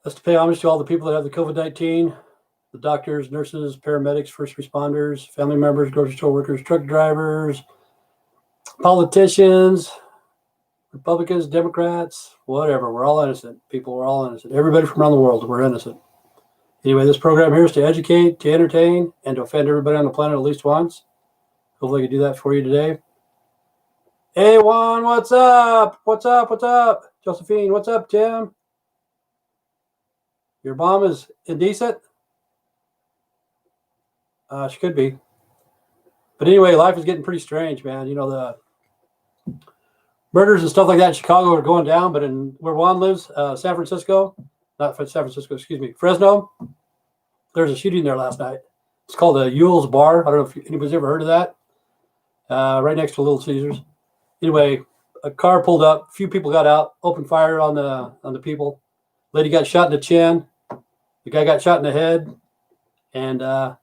That's to pay homage to all the people that have the COVID-19, the doctors, nurses, paramedics, first responders, family members, grocery store workers, truck drivers, politicians, Republicans, Democrats, whatever. We're all innocent. People, we're all innocent. Everybody from around the world, we're innocent. Anyway, this program here is to educate, to entertain, and to offend everybody on the planet at least once. Hopefully I can do that for you today. Hey, Juan, what's up? What's up? What's up? Josephine, what's up, Tim? Your mom is indecent? She could be. But anyway, life is getting pretty strange, man. You know, the murders and stuff like that in Chicago are going down, but in where Juan lives, San Francisco, not San Francisco, excuse me, Fresno, there's a shooting there last night. It's called the Yule's Bar. I don't know if anybody's ever heard of that. Right next to Little Caesars. Anyway, a car pulled up. A few people got out, opened fire on the people. Lady got shot in the chin. The guy got shot in the head. And they're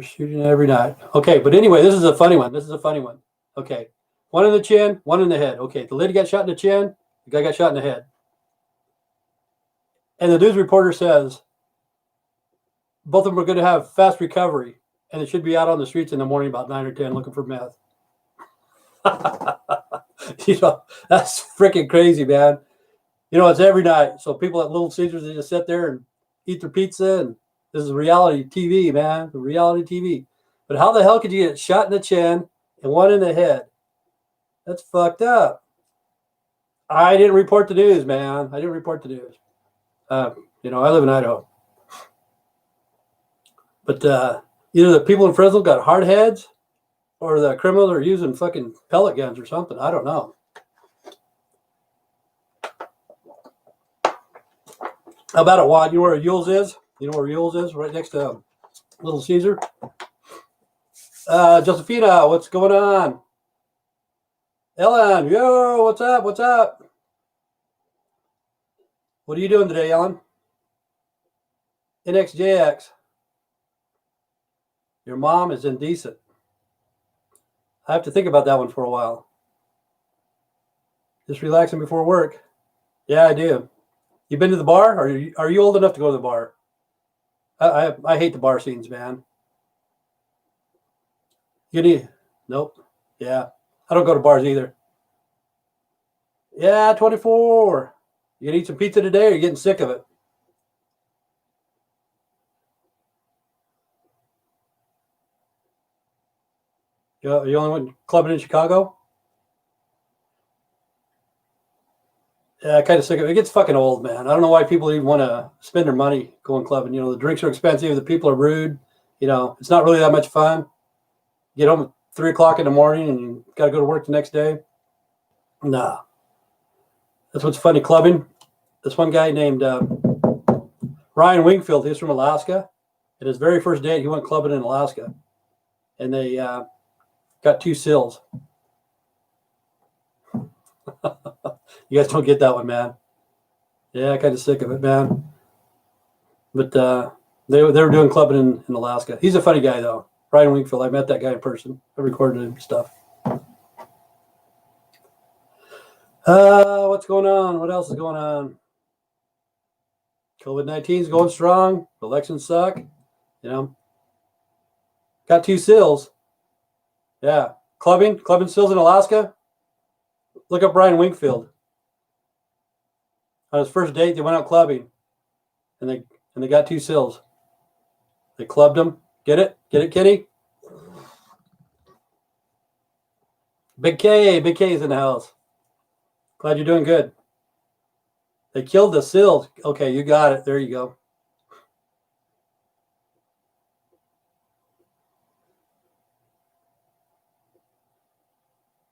shooting every night. Okay, but anyway, this is a funny one. Okay, one in the chin, one in the head. Okay, the lady got shot in the chin. The guy got shot in the head. And the news reporter says both of them are going to have fast recovery, and they should be out on the streets in the morning about 9 or 10 looking for meth. You know, that's freaking crazy, man. You know, it's every night. So people at Little Caesars, they just sit there and eat their pizza, and this is reality TV, man. Reality TV. But how the hell could you get shot in the chin and one in the head? That's fucked up. I didn't report the news, man. I didn't report the news. You know, I live in Idaho. But either the people in Fresno got hard heads or the criminals are using fucking pellet guns or something. I don't know. How about it, Juan? You know where Yule's is? You know where Yule's is? Right next to Little Caesar. Josephina, what's going on? Ellen, yo, what's up? What's up? What are you doing today, Ellen? NXJX. Your mom is indecent. I have to think about that one for a while. Just relaxing before work. Yeah, I do. You been to the bar? Are you old enough to go to the bar? I hate the bar scenes, man. Nope. Yeah. I don't go to bars either. Yeah, 24. You gonna eat some pizza today or are you getting sick of it? You only went clubbing in Chicago? Yeah, kind of sick of it. It gets fucking old, man. I don't know why people even want to spend their money going clubbing. You know, the drinks are expensive. The people are rude. You know, it's not really that much fun. You get home at 3 o'clock in the morning and you got to go to work the next day. Nah. That's what's funny, clubbing. This one guy named Ryan Wingfield, he's from Alaska. And his very first date, he went clubbing in Alaska. And they got 2 sills. You guys don't get that one, man. Yeah, kind of sick of it, man. But they were doing clubbing in Alaska. He's a funny guy, though. Ryan Wingfield. I met that guy in person. I recorded him stuff. What's going on? What else is going on? COVID-19 is going strong. Elections suck. You know. Got 2 sills. Yeah. Clubbing sills in Alaska. Look up Ryan Wingfield. On his first date, they went out clubbing, and they got 2 sills. They clubbed them. Get it, Kenny? Big K's in the house. Glad you're doing good. They killed the sills. Okay, you got it. There you go.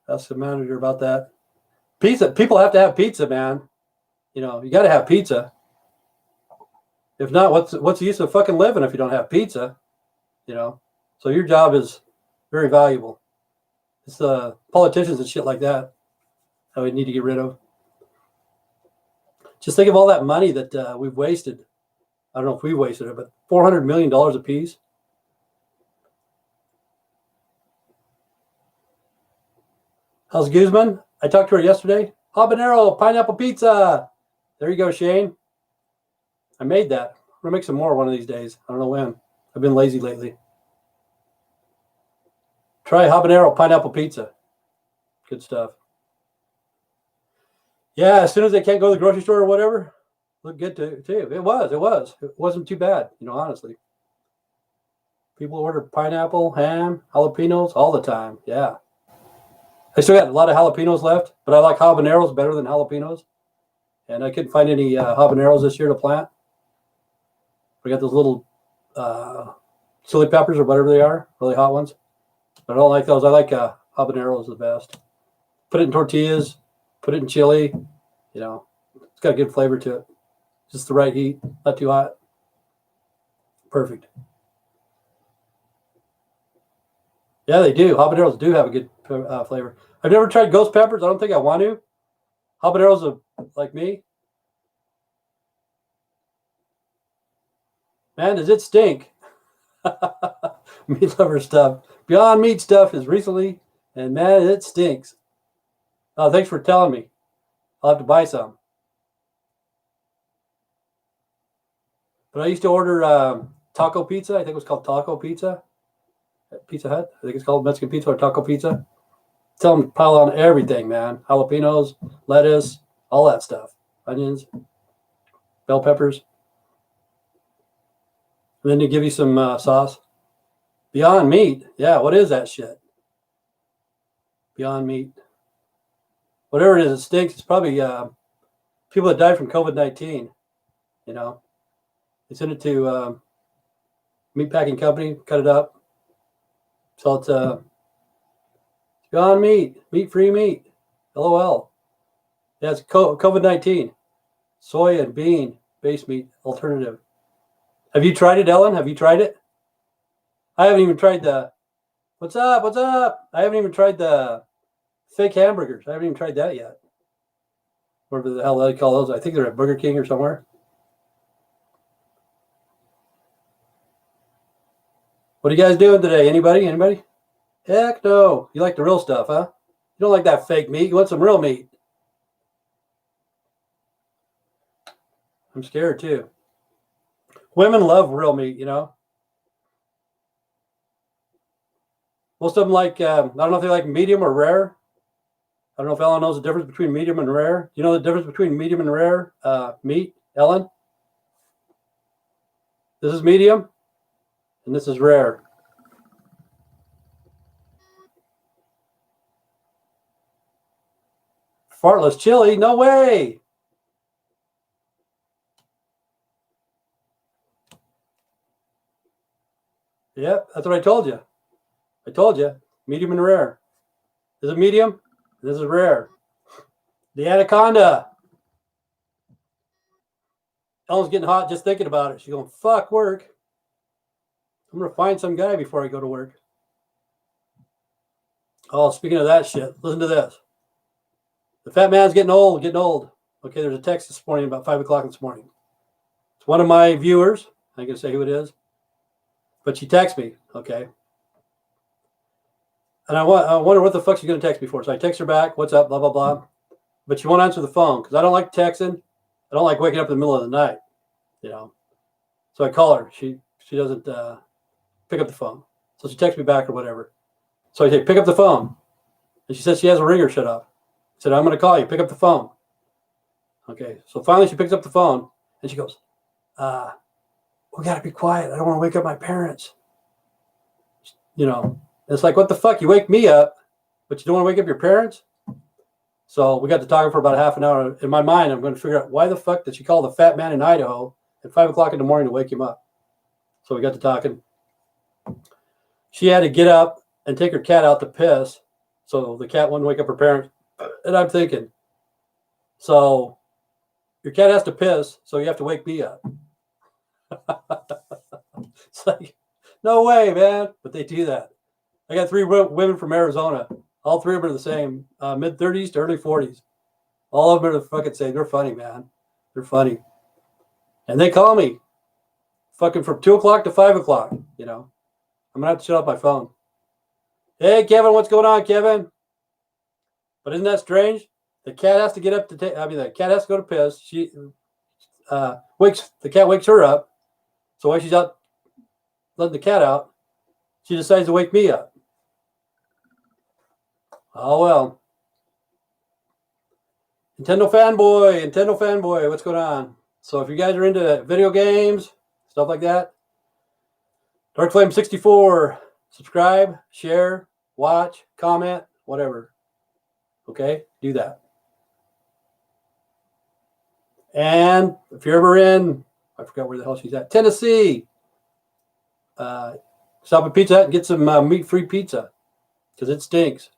Ask the manager about that. Pizza. People have to have pizza, man. You know, you got to have pizza. If not, what's the use of fucking living if you don't have pizza? You know, so your job is very valuable. It's politicians and shit like that that we need to get rid of. Just think of all that money that we've wasted. I don't know if we wasted it, but $400 million a piece. How's Guzman? I talked to her yesterday. Habanero pineapple pizza. There you go, Shane. I made that. I'm gonna make some more one of these days. I don't know when. I've been lazy lately. Try habanero pineapple pizza. Good stuff. Yeah, as soon as they can't go to the grocery store or whatever, look good too. It was. It wasn't too bad, honestly. People order pineapple, ham, jalapenos all the time. Yeah. I still got a lot of jalapenos left, but I like habaneros better than jalapenos. And I couldn't find any habaneros this year to plant. We got those little chili peppers or whatever they are, really hot ones. But I don't like those. I like habaneros the best. Put it in tortillas, put it in chili. It's got a good flavor to it. Just the right heat, not too hot. Perfect. Yeah, they do. Habaneros do have a good flavor. I've never tried ghost peppers. I don't think I want to. Habaneros are like me. Man, does it stink? Meat lover stuff. Beyond Meat stuff is recently, and man, it stinks. Oh, thanks for telling me. I'll have to buy some. But I used to order taco pizza. I think it was called taco pizza. Pizza Hut. I think it's called Mexican pizza or taco pizza. Tell them to pile on everything, man. Jalapenos, lettuce, all that stuff. Onions, bell peppers. And then they give you some sauce. Beyond Meat. Yeah, what is that shit? Beyond Meat. Whatever it is, it stinks. It's probably people that died from COVID-19. They send it to meat packing company, cut it up, sell it to Beyond Meat, meat-free meat. LOL. Yeah, it's COVID-19. Soy and bean-based meat alternative. Have you tried it, Ellen? Have you tried it? I haven't even tried the... What's up? What's up? I haven't even tried the fake hamburgers. I haven't even tried that yet. Whatever the hell they call those. I think they're at Burger King or somewhere. What are you guys doing today? Anybody? Heck no. You like the real stuff, huh? You don't like that fake meat. You want some real meat. I'm scared too. Women love real meat, Most of them like, I don't know if they like medium or rare. I don't know if Ellen knows the difference between medium and rare. You know the difference between medium and rare meat, Ellen? This is medium, and this is rare. Fartless chili? No way! Yep, that's what I told you. I told you, medium and rare. This is medium, this is rare. The anaconda. Ellen's getting hot just thinking about it. She's going, fuck work. I'm going to find some guy before I go to work. Oh, speaking of that shit, listen to this. The fat man's getting old. Okay, there's a text this morning about 5 o'clock this morning. It's one of my viewers. I can say who it is. But she texts me, okay? And I wonder what the fuck she's going to text me for. So I text her back, what's up, blah, blah, blah. But she won't answer the phone because I don't like texting. I don't like waking up in the middle of the night, So I call her. She doesn't pick up the phone. So she texts me back or whatever. So I say, pick up the phone. And she says she has a ringer shut off. I said, I'm going to call you. Pick up the phone. Okay. So finally she picks up the phone and she goes, we got to be quiet. I don't want to wake up my parents. It's like, what the fuck? You wake me up, but you don't want to wake up your parents? So we got to talking for about half an hour. In my mind, I'm going to figure out why the fuck did she call the fat man in Idaho at 5 o'clock in the morning to wake him up? So we got to talking. She had to get up and take her cat out to piss. So the cat wouldn't wake up her parents. And I'm thinking, so your cat has to piss, so you have to wake me up. It's like, no way, man. But they do that. I got 3 women from Arizona. All 3 of them are the same, mid-30s to early 40s. All of them are the fucking same. They're funny, man. They're funny. And they call me fucking from 2 o'clock to 5 o'clock, I'm going to have to shut off my phone. Hey, Kevin, what's going on, Kevin? But isn't that strange? The cat has to get up to the cat has to go to piss. the cat wakes her up. So while she's out letting the cat out, she decides to wake me up. Oh well. Nintendo fanboy, what's going on? So if you guys are into video games, stuff like that, Dark Flame 64, subscribe, share, watch, comment, whatever. Okay, do that. And if you're ever in, I forgot where the hell she's at, Tennessee, stop at Pizza Hut and get some meat-free pizza because it stinks.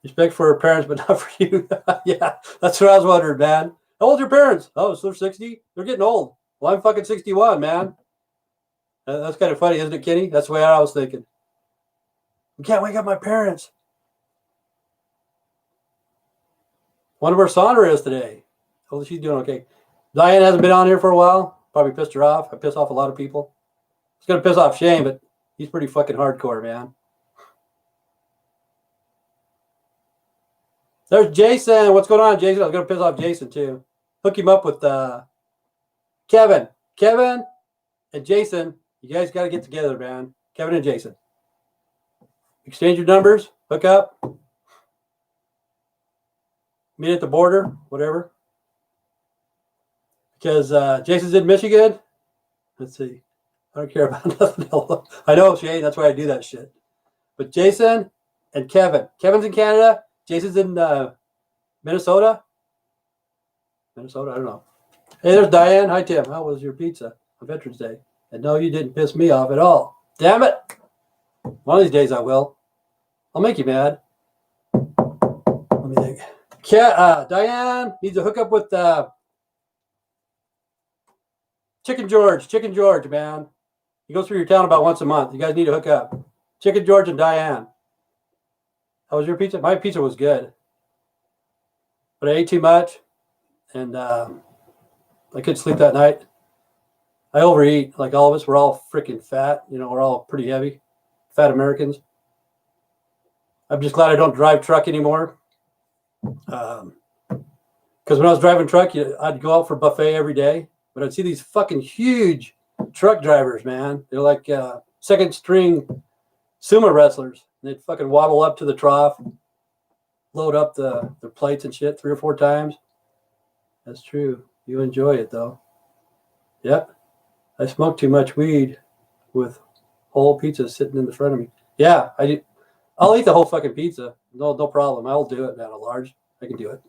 Respect for her parents, but not for you. Yeah, that's what I was wondering, man. How old are your parents? Oh, so they're 60? They're getting old. Well, I'm fucking 61, man. That's kind of funny, isn't it, Kenny? That's the way I was thinking. We can't wake up my parents. Wonder where Sandra is today. Oh, she's doing okay. Diane hasn't been on here for a while. Probably pissed her off. I piss off a lot of people. It's going to piss off Shane, but he's pretty fucking hardcore, man. There's Jason. What's going on, Jason? I was going to piss off Jason, too. Hook him up with Kevin. Kevin and Jason, you guys got to get together, man. Kevin and Jason. Exchange your numbers. Hook up. Meet at the border, whatever. Because Jason's in Michigan. Let's see. I don't care about nothing else. I know, Shane. That's why I do that shit. But Jason and Kevin. Kevin's in Canada. Jason's in Minnesota. I don't know. Hey, there's Diane. Hi, Tim. How was your pizza on Veterans Day? And no, you didn't piss me off at all. Damn it. One of these days I will. I'll make you mad. Let me think. Diane needs to hook up with Chicken George, man. He goes through your town about once a month. You guys need to hook up. Chicken George and Diane. How was your pizza? My pizza was good. But I ate too much. And I couldn't sleep that night. I overeat. Like all of us. We're all freaking fat. You know, we're all pretty heavy. Fat Americans. I'm just glad I don't drive truck anymore. Because when I was driving truck, I'd go out for buffet every day. But I'd see these fucking huge truck drivers, man. They're like second string sumo wrestlers. They'd fucking waddle up to the trough, load up their plates and shit 3 or 4 times. That's true. You enjoy it, though. Yep. I smoke too much weed with whole pizza sitting in the front of me. Yeah, I do. I'll eat the whole fucking pizza. No problem. I'll do it, man. A large. I can do it.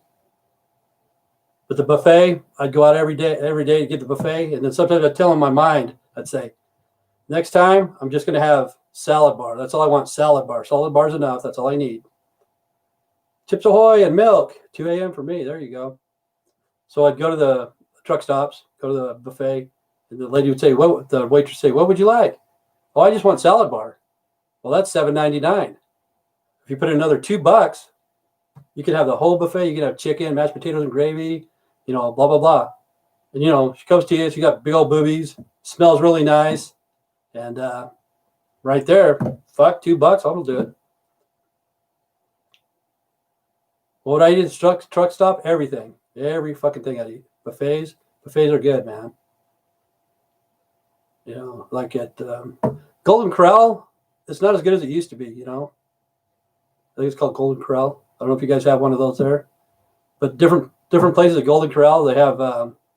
But the buffet, I'd go out every day to get the buffet. And then sometimes I'd tell in my mind, I'd say, next time, I'm just going to have salad bar. That's all I want, salad bar. Salad bar's enough. That's all I need. Chips Ahoy and milk. 2 a.m. for me. There you go. So I'd go to the truck stops, go to the buffet, and the lady would say, the waitress would say, what would you like? Oh, I just want salad bar. Well, that's $7.99. If you put in another $2, you can have the whole buffet. You can have chicken, mashed potatoes and gravy, you know, blah, blah, blah. And, you know, she comes to you. She got big old boobies. Smells really nice. And right there, fuck, $2, I'll do it. What would I eat at truck stop? Everything. Every fucking thing I eat. Buffets are good, man. You know, like at Golden Corral, it's not as good as it used to be, you know. I think it's called Golden Corral. I don't know if you guys have one of those there. But different places at Golden Corral, they have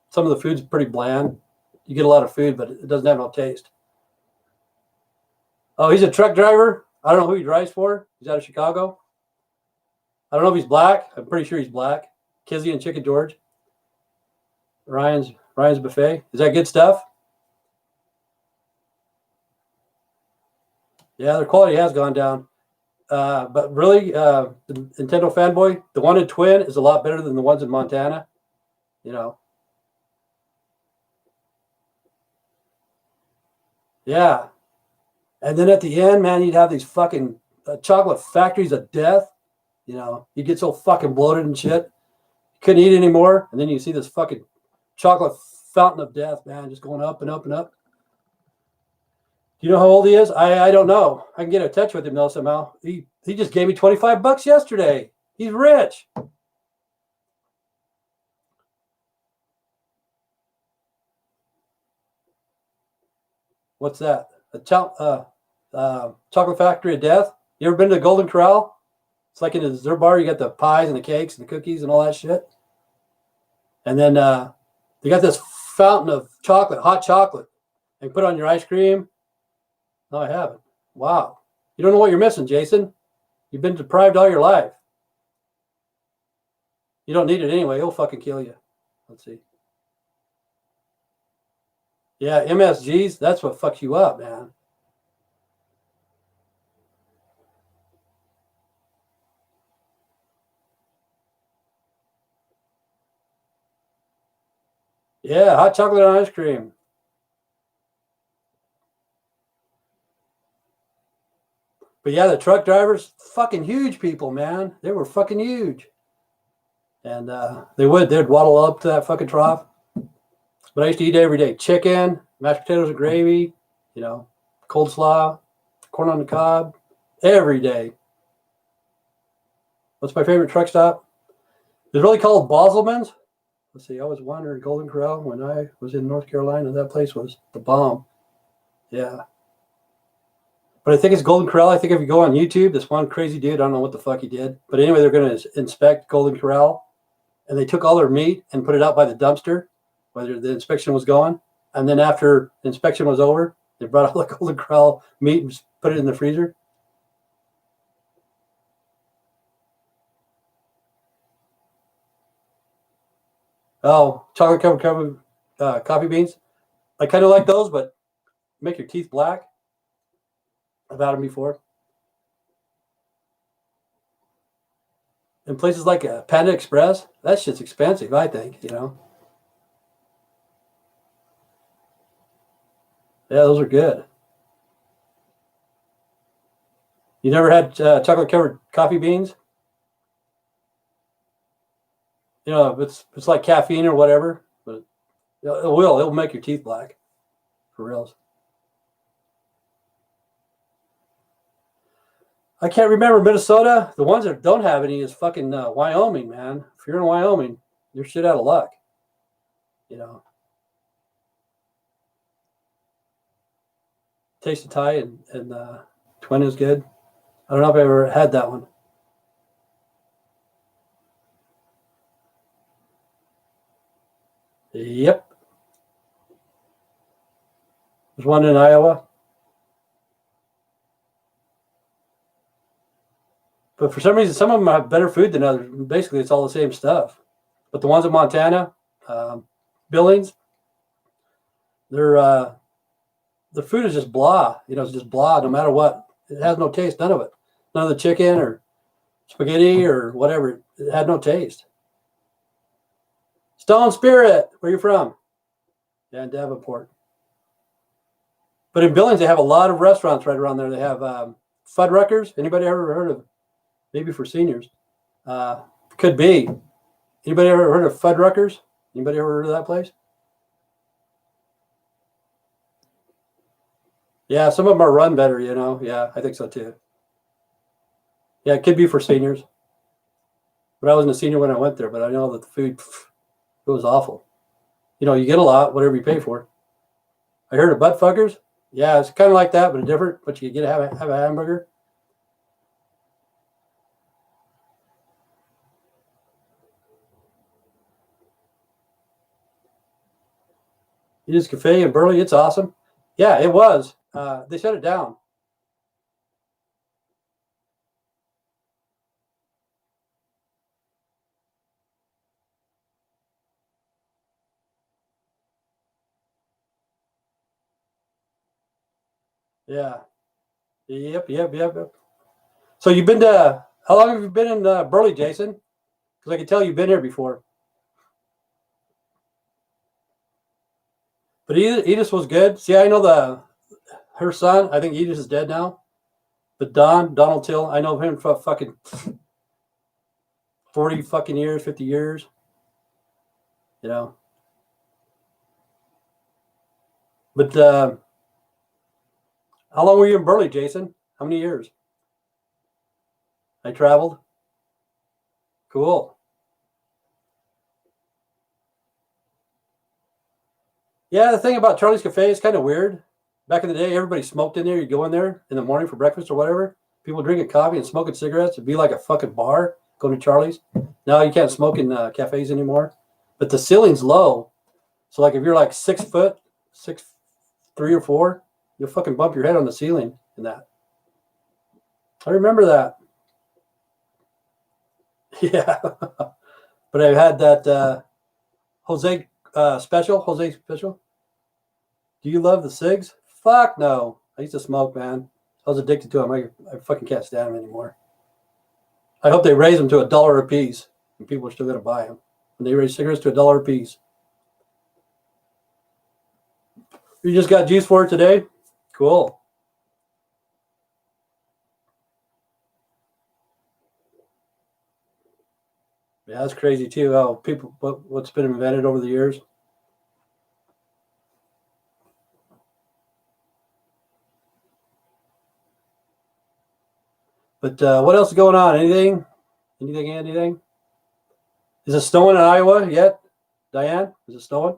some of the food's pretty bland. You get a lot of food, but it doesn't have no taste. Oh, he's a truck driver. I don't know who he drives for. He's out of Chicago. I don't know if he's black. I'm pretty sure he's black. Kizzy and Chicken George. Ryan's Buffet. Is that good stuff? Yeah, their quality has gone down. But really, the Nintendo fanboy, the one in Twin is a lot better than the ones in Montana. You know. Yeah. And then at the end, man, you'd have these fucking chocolate factories of death. You know, you get so fucking bloated and shit. You couldn't eat anymore. And then you see this fucking chocolate fountain of death, man, just going up and up and up. Do you know how old he is? I don't know. I can get in touch with him though somehow. He just gave me $25 yesterday. He's rich. What's that? Chocolate Factory of Death. You ever been to the Golden Corral? It's like in a dessert bar. You got the pies and the cakes and the cookies and all that shit. And then they got this fountain of chocolate, hot chocolate, and you put it on your ice cream. No, I haven't. Wow. You don't know what you're missing, Jason. You've been deprived all your life. You don't need it anyway. It'll fucking kill you. Let's see. Yeah, MSGs, that's what fucks you up, man. Yeah, hot chocolate and ice cream. But yeah, the truck drivers, fucking huge people, man. They were fucking huge. And they'd waddle up to that fucking trough. But I used to eat every day. Chicken, mashed potatoes and gravy, cold slaw, corn on the cob, every day. What's my favorite truck stop? It's really called Boselman's. Let's see, I was wandering Golden Corral when I was in North Carolina. That place was the bomb. Yeah. But I think it's Golden Corral. I think if you go on YouTube, this one crazy dude, I don't know what the fuck he did. But anyway, they're going to inspect Golden Corral. And they took all their meat and put it out by the dumpster, whether the inspection was going. And then after the inspection was over, they brought all the Golden Corral meat and put it in the freezer. Oh, chocolate covered coffee beans. I kind of like those, but make your teeth black. I've had them before. In places like Panda Express, that shit's expensive, I think, Yeah, those are good. You never had chocolate covered coffee beans? It's like caffeine or whatever, but it'll make your teeth black, for reals. I can't remember Minnesota. The ones that don't have any is fucking Wyoming, man. If you're in Wyoming, you're shit out of luck. Taste of Thai and Twin is good. I don't know if I ever had that one. Yep. There's one in Iowa. But for some reason, some of them have better food than others. Basically, it's all the same stuff. But the ones in Montana, Billings, the food is just blah. It's just blah no matter what. It has no taste, none of it. None of the chicken or spaghetti or whatever. It had no taste. Stone Spirit, where you from? Yeah, in Davenport. But in Billings, they have a lot of restaurants right around there. They have Fuddruckers. Anybody ever heard of? Maybe for seniors. Could be. Anybody ever heard of Fuddruckers? Anybody ever heard of that place? Yeah, some of them are run better, Yeah, I think so too. Yeah, it could be for seniors. But I wasn't a senior when I went there, but I know that the food, it was awful. You get a lot, whatever you pay for. I heard of butt fuckers. Yeah, it's kind of like that, but different. But you get to have a hamburger. Edith's Cafe in Burley, it's awesome. Yeah, it was. They shut it down. Yeah. Yep. So you've been to, how long have you been in Burley, Jason? Because I can tell you've been here before. But Edith was good. See, I know her son. I think Edith is dead now. But Donald Till, I know him for fucking 40 fucking years, 50 years. But how long were you in Burley, Jason? How many years? I traveled. Cool. Yeah, the thing about Charlie's Cafe is kind of weird. Back in the day, everybody smoked in there. You go in there in the morning for breakfast or whatever. People drinking coffee and smoking cigarettes. It'd be like a fucking bar. Going to Charlie's. Now you can't smoke in cafes anymore. But the ceiling's low. So like if you're like 6 foot, 6'3" or 4, you'll fucking bump your head on the ceiling in that. I remember that. Yeah. But I had that Jose special. Do you love the cigs? Fuck no. I used to smoke, man. I was addicted to them. I fucking can't stand them anymore. I hope they raise them to $1 a piece, and people are still going to buy them. When they raise cigarettes to $1 a piece. You just got juice for it today? Cool. Yeah, that's crazy too. How people, what's been invented over the years. But what else is going on? Anything? Anything? Is it snowing in Iowa yet? Diane, is it snowing?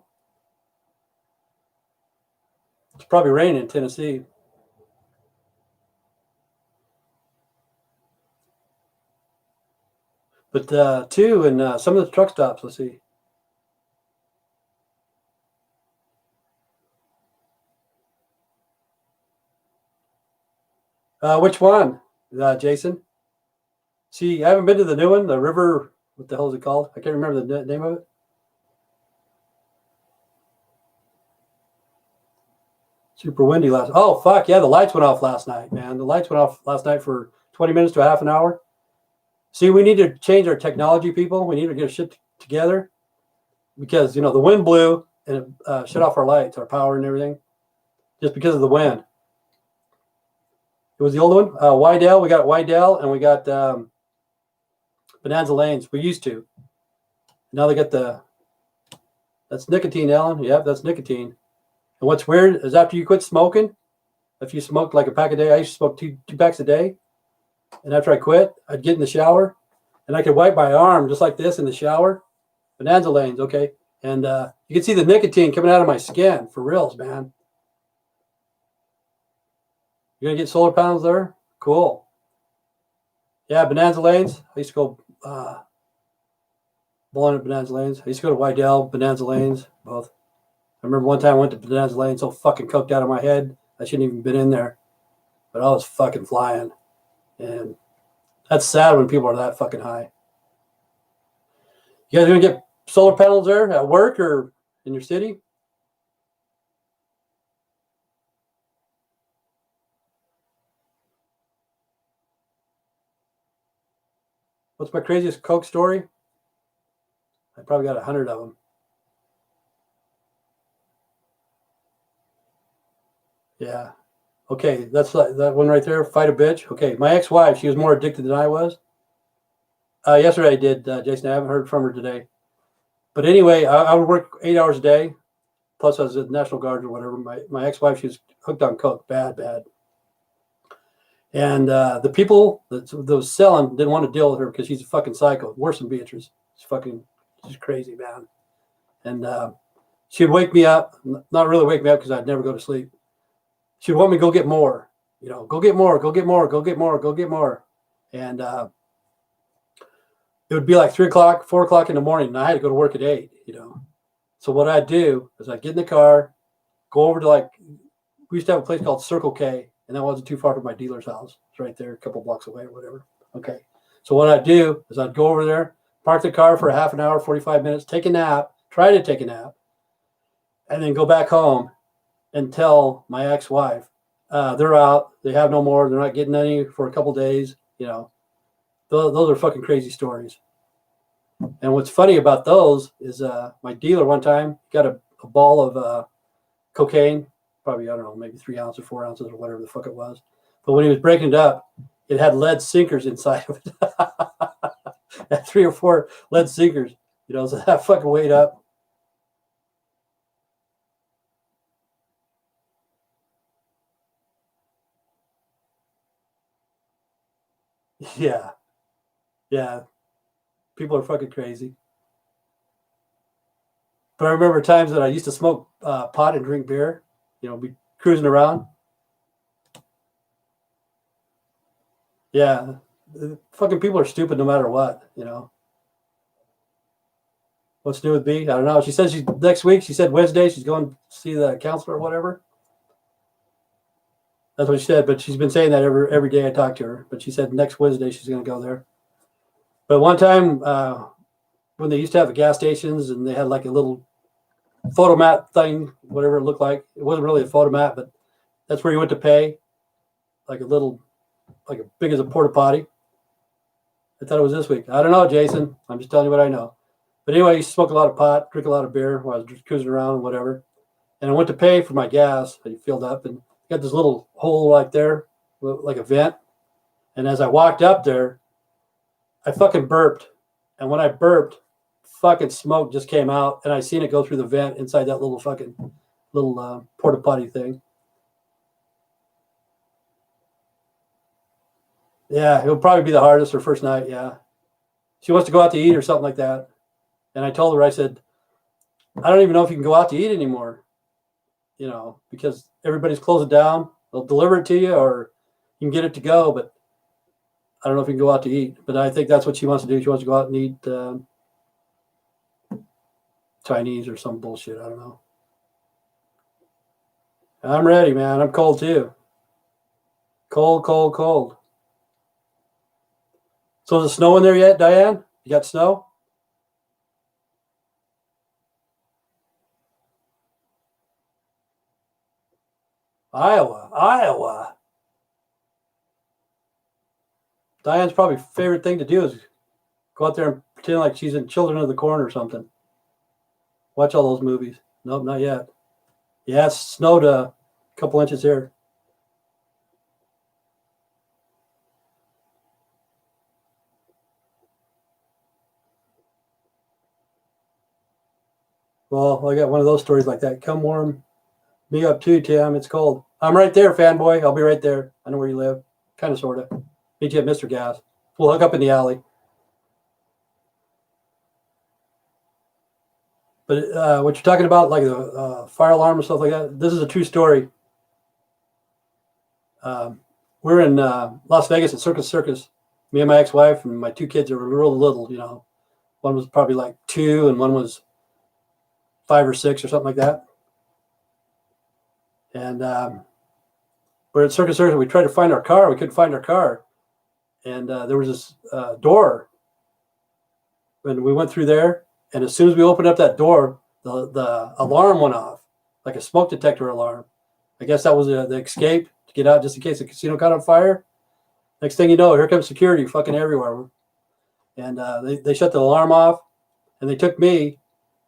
It's probably raining in Tennessee. But too, and some of the truck stops. Let's see. Which one, Jason? See, I haven't been to the new one, the river. What the hell is it called? I can't remember the name of it. Super windy last. Oh fuck yeah, the lights went off last night, man. The lights went off last night for 20 minutes to a half an hour. See, we need to change our technology, people. We need to get shit together because the wind blew and it shut off our lights, our power, and everything, just because of the wind. It was the old one, Wydell. We got Wydell, and we got Bonanza Lanes. We used to. Now they got that's nicotine, Ellen. Yep, that's nicotine. And what's weird is after you quit smoking, if you smoked like a pack a day, I used to smoke two packs a day. And after I quit, I'd get in the shower and I could wipe my arm just like this in the shower. Bonanza Lanes, okay. And you can see the nicotine coming out of my skin for reals, man. You're going to get solar panels there? Cool. Yeah, Bonanza Lanes. I used to go bowling at Bonanza Lanes. I used to go to Wydell, Bonanza Lanes, both. I remember one time I went to Bonanza Lanes so fucking coked out of my head. I shouldn't even been in there. But I was fucking flying. And that's sad when people are that fucking high. You guys going to get solar panels there at work or in your city? What's my craziest Coke story? I probably got 100 of them. Yeah. Okay, that's that one right there. Fight a bitch. Okay, my ex-wife, she was more addicted than I was. Yesterday I did, Jason. I haven't heard from her today. But anyway, I would work 8 hours a day. Plus I was at National Guard or whatever. My ex-wife, she was hooked on Coke. Bad. And the people that was selling didn't want to deal with her because she's a fucking psycho. Worse than Beatrice. She's crazy, man. And she'd wake me up. Not really wake me up because I'd never go to sleep. She'd want me to go get more. Go get more. And it would be like 3 o'clock, 4 o'clock in the morning, and I had to go to work at 8. So what I'd do is I'd get in the car, go over to we used to have a place called Circle K, and that wasn't too far from my dealer's house. It's right there, a couple blocks away or whatever. Okay. So what I'd do is I'd go over there, park the car for a half an hour, 45 minutes, take a nap, try to take a nap, and then go back home and tell my ex-wife, they're out, they have no more, they're not getting any for a couple days. Those are fucking crazy stories. And what's funny about those is my dealer one time got a ball of cocaine, probably, I don't know, maybe 3 ounces, 4 ounces, or whatever the fuck it was. But when he was breaking it up, it had lead sinkers inside of it. Had 3 or 4 lead sinkers, so that fucking weighed up. Yeah. People are fucking crazy. But I remember times that I used to smoke pot and drink beer, be cruising around. Yeah, the fucking people are stupid no matter what, you know. What's new with B? I don't know. She said she's next week. She said Wednesday she's going to see the counselor or whatever. That's what she said. But she's been saying that every day I talk to her. But she said next Wednesday she's going to go there. But one time when they used to have the gas stations and they had like a little photomat thing, whatever it looked like. It wasn't really a photomat, but that's where you went to pay. Like a little, like as big as a porta potty. I thought it was this week. I don't know, Jason. I'm just telling you what I know. But anyway, I used to smoke a lot of pot, drink a lot of beer while I was cruising around and whatever. And I went to pay for my gas. I filled up and got this little hole right there, like a vent. And as I walked up there, I fucking burped. And when I burped, fucking smoke just came out. And I seen it go through the vent inside that little fucking little porta potty thing. Yeah, it'll probably be the hardest her first night. Yeah. She wants to go out to eat or something like that. And I told her, I said, I don't even know if you can go out to eat anymore, you know, because everybody's closing down. They'll deliver it to you or you can get it to go, but I don't know if you can go out to eat. But I think that's what she wants to do. She wants to go out and eat Chinese or some bullshit. I don't know. I'm ready, man. I'm cold too. Cold, cold, cold. So is it snowing there yet, Diane? You got snow? Iowa. Diane's probably favorite thing to do is go out there and pretend like she's in Children of the Corn or something. Watch all those movies. Nope, not yet. Yeah, it's snowed a couple inches here. Well, I got one of those stories like that. Come warm me up too, Tim. It's cold. I'm right there, fanboy. I'll be right there. I know where you live. Kind of, sort of. Meet you at Mr. Gas. We'll hook up in the alley. But what you're talking about, like the fire alarm and stuff like that, this is a true story. We're in Las Vegas at Circus. Me and my ex-wife and my two kids are real little, you know. One was probably like 2 and one was 5 or 6 or something like that. And we're at Circus. We tried to find our car. We couldn't find our car. And there was this door. And we went through there. And as soon as we opened up that door, the alarm went off, like a smoke detector alarm. I guess that was the escape to get out just in case the casino caught on fire. Next thing you know, here comes security fucking everywhere. And they shut the alarm off. And they took me.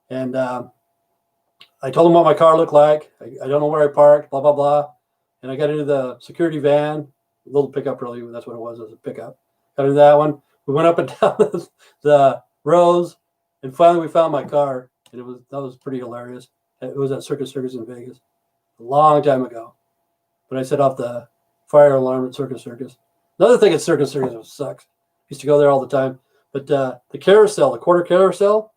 And I told them what my car looked like. I don't know where I parked, blah, blah, blah. And I got into the security van, a little pickup, really. That's what it was a pickup. Got into that one. We went up and down the rows. And finally, we found my car. And that was pretty hilarious. It was at Circus in Vegas a long time ago. But I set off the fire alarm at Circus. Another thing at Circus sucks. Used to go there all the time. But the carousel, the quarter carousel,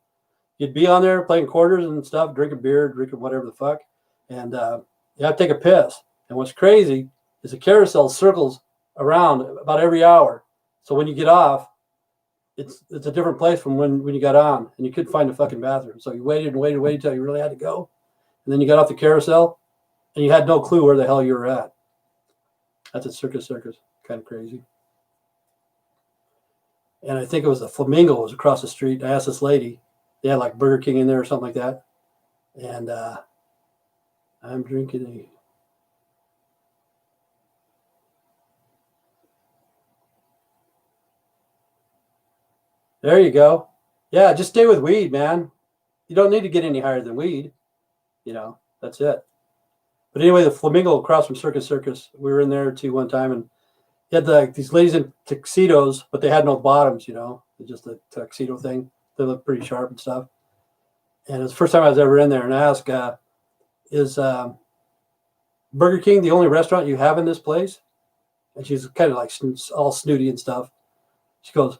you'd be on there playing quarters and stuff, drinking beer, drinking whatever the fuck. And you have to take a piss. And what's crazy is the carousel circles around about every hour. So when you get off, it's a different place from when you got on. And you couldn't find a fucking bathroom. So you waited until you really had to go. And then you got off the carousel and you had no clue where the hell you were at. That's at Circus. Kind of crazy. And I think it was the Flamingo was across the street. I asked this lady. They had like Burger King in there or something like that. And I'm drinking There you go. Yeah, just stay with weed, man. You don't need to get any higher than weed. You know, that's it. But anyway, the Flamingo across from Circus, we were in there too one time, and you had these ladies in tuxedos, but they had no bottoms, you know, just a tuxedo thing. They looked pretty sharp and stuff. And it was the first time I was ever in there, and I asked, is Burger King the only restaurant you have in this place? And she's kind of like all snooty and stuff. She goes,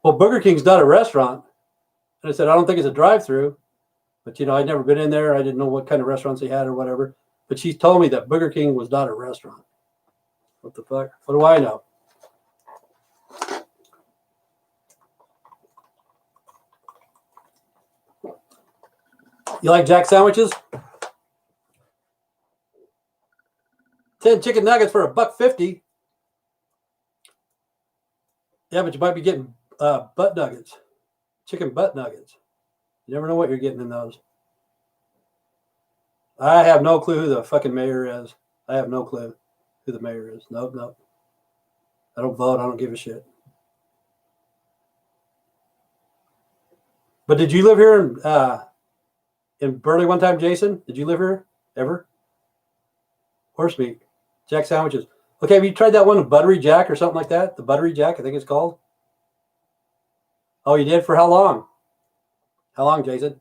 well, Burger King's not a restaurant. And I said, I don't think it's a drive-through. But, you know, I'd never been in there. I didn't know what kind of restaurants they had or whatever. But she told me that Burger King was not a restaurant. What the fuck? What do I know? You like Jack sandwiches? 10 chicken nuggets for $1.50. Yeah, but you might be getting butt nuggets, chicken butt nuggets. You never know what you're getting in those. I have no clue who the fucking mayor is. I have no clue who the mayor is. Nope. I don't vote. I don't give a shit. But did you live here in Burley one time, Jason? Did you live here ever? Horse meat, Jack sandwiches. Okay, have you tried that one, Buttery Jack or something like that? The Buttery Jack, I think it's called. Oh, you did? For how long? How long, Jason?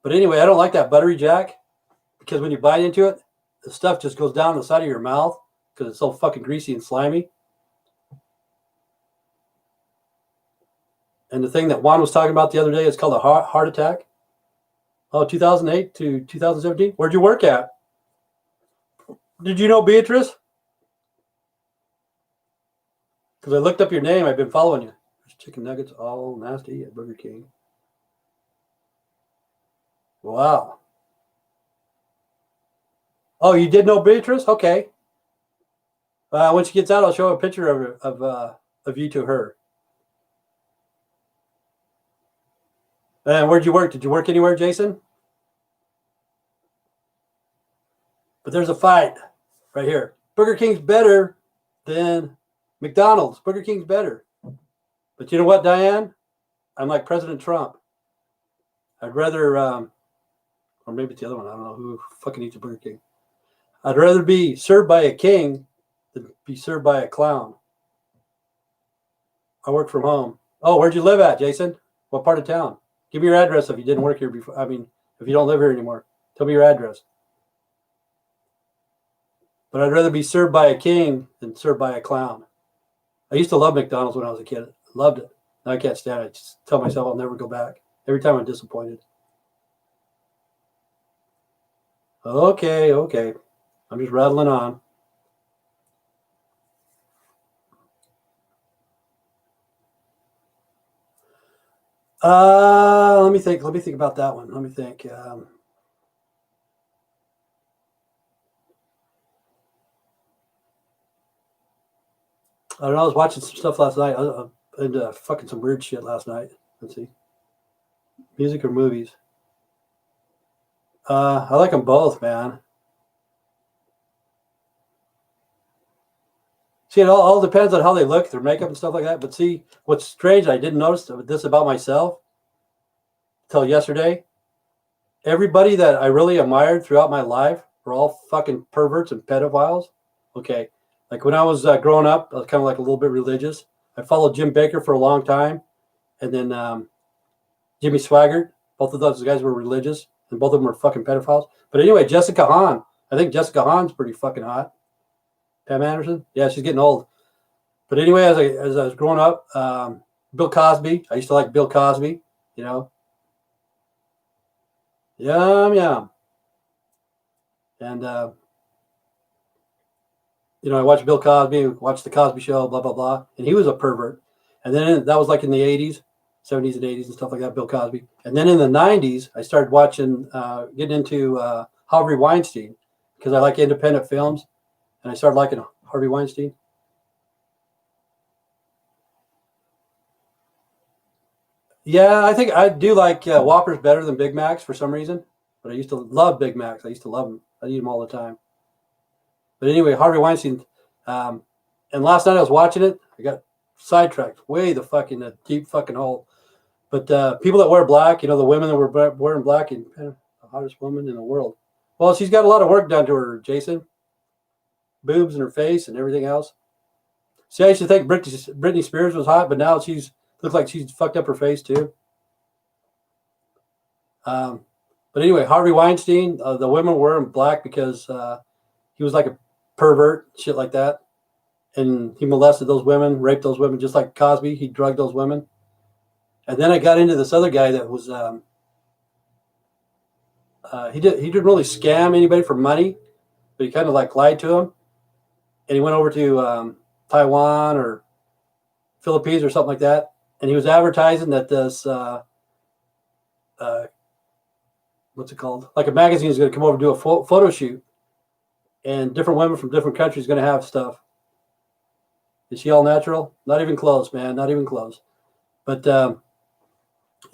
But anyway, I don't like that Buttery Jack because when you bite into it, the stuff just goes down the side of your mouth because it's so fucking greasy and slimy. And the thing that Juan was talking about the other day is called a heart attack. Oh, 2008 to 2017. Where'd you work at? Did you know Beatrice? Because I looked up your name. I've been following you. There's chicken nuggets all nasty at Burger King. Wow. Oh, you did know Beatrice? Okay. When she gets out, I'll show a picture of you to her. And where'd you work? Did you work anywhere, Jason? But there's a fight right here. Burger King's better than McDonald's. Burger King's better. But you know what, Diane? I'm like President Trump. I'd rather, or maybe it's the other one. I don't know who fucking eats a Burger King. I'd rather be served by a king than be served by a clown. I work from home. Oh, where'd you live at, Jason? What part of town? Give me your address if you didn't work here before. I mean, if you don't live here anymore, tell me your address. But I'd rather be served by a king than served by a clown. I used to love McDonald's when I was a kid. Loved it. Now I can't stand it. I just tell myself I'll never go back. Every time I'm disappointed. Okay. I'm just rattling on. Let me think. Let me think about that one. Let me think. I don't know. I was watching some stuff last night. I was into fucking some weird shit last night. Let's see. Music or movies? I like them both, man. See, it all depends on how they look, their makeup and stuff like that. But see, what's strange, I didn't notice this about myself till yesterday. Everybody that I really admired throughout my life were all fucking perverts and pedophiles. Okay. Like when I was growing up, I was kind of like a little bit religious. I followed Jim Bakker for a long time. And then Jimmy Swaggart. Both of those guys were religious. And both of them were fucking pedophiles. But anyway, Jessica Hahn. I think Jessica Hahn's pretty fucking hot. Pam Anderson? Yeah, she's getting old. But anyway, as I was growing up, Bill Cosby. I used to like Bill Cosby, you know. Yum. And, you know, I watched Bill Cosby, watched The Cosby Show, blah, blah, blah. And he was a pervert. And then that was like in the 80s, 70s and 80s and stuff like that, Bill Cosby. And then in the 90s, I started watching, getting into Harvey Weinstein because I like independent films. And I started liking Harvey Weinstein. Yeah, I think I do like Whoppers better than Big Macs for some reason. But I used to love Big Macs. I used to love them. I eat them all the time. But anyway, Harvey Weinstein. And last night I was watching it. I got sidetracked way the fucking deep fucking hole. But people that wear black, you know, the women that were wearing black, and the hottest woman in the world. Well, she's got a lot of work done to her, Jason. Boobs in her face and everything else. See, I used to think Britney Spears was hot, but now she's looks like she's fucked up her face too. But anyway, Harvey Weinstein, the women were in black because he was like a pervert, shit like that. And he molested those women, raped those women, just like Cosby. He drugged those women. And then I got into this other guy that was, he didn't really scam anybody for money, but he kind of like lied to him, and he went over to Taiwan or Philippines or something like that, and he was advertising that this what's it called? Like a magazine is going to come over and do a photo shoot, and different women from different countries going to have stuff. Is she all natural? Not even close, man. Not even close. But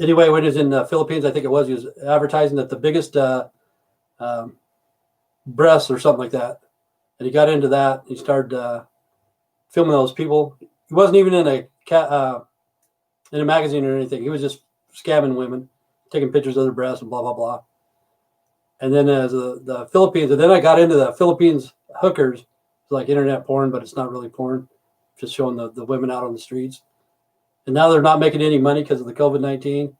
anyway, when he was in the Philippines, I think it was, he was advertising that the biggest breasts or something like that. And he got into that. He started filming those people. He wasn't even in a magazine or anything. He was just scamming women, taking pictures of their breasts and blah, blah, blah. And then as the Philippines, and then I got into the Philippines hookers. It's like internet porn, but it's not really porn. Just showing the women out on the streets. And now they're not making any money because of the COVID-19.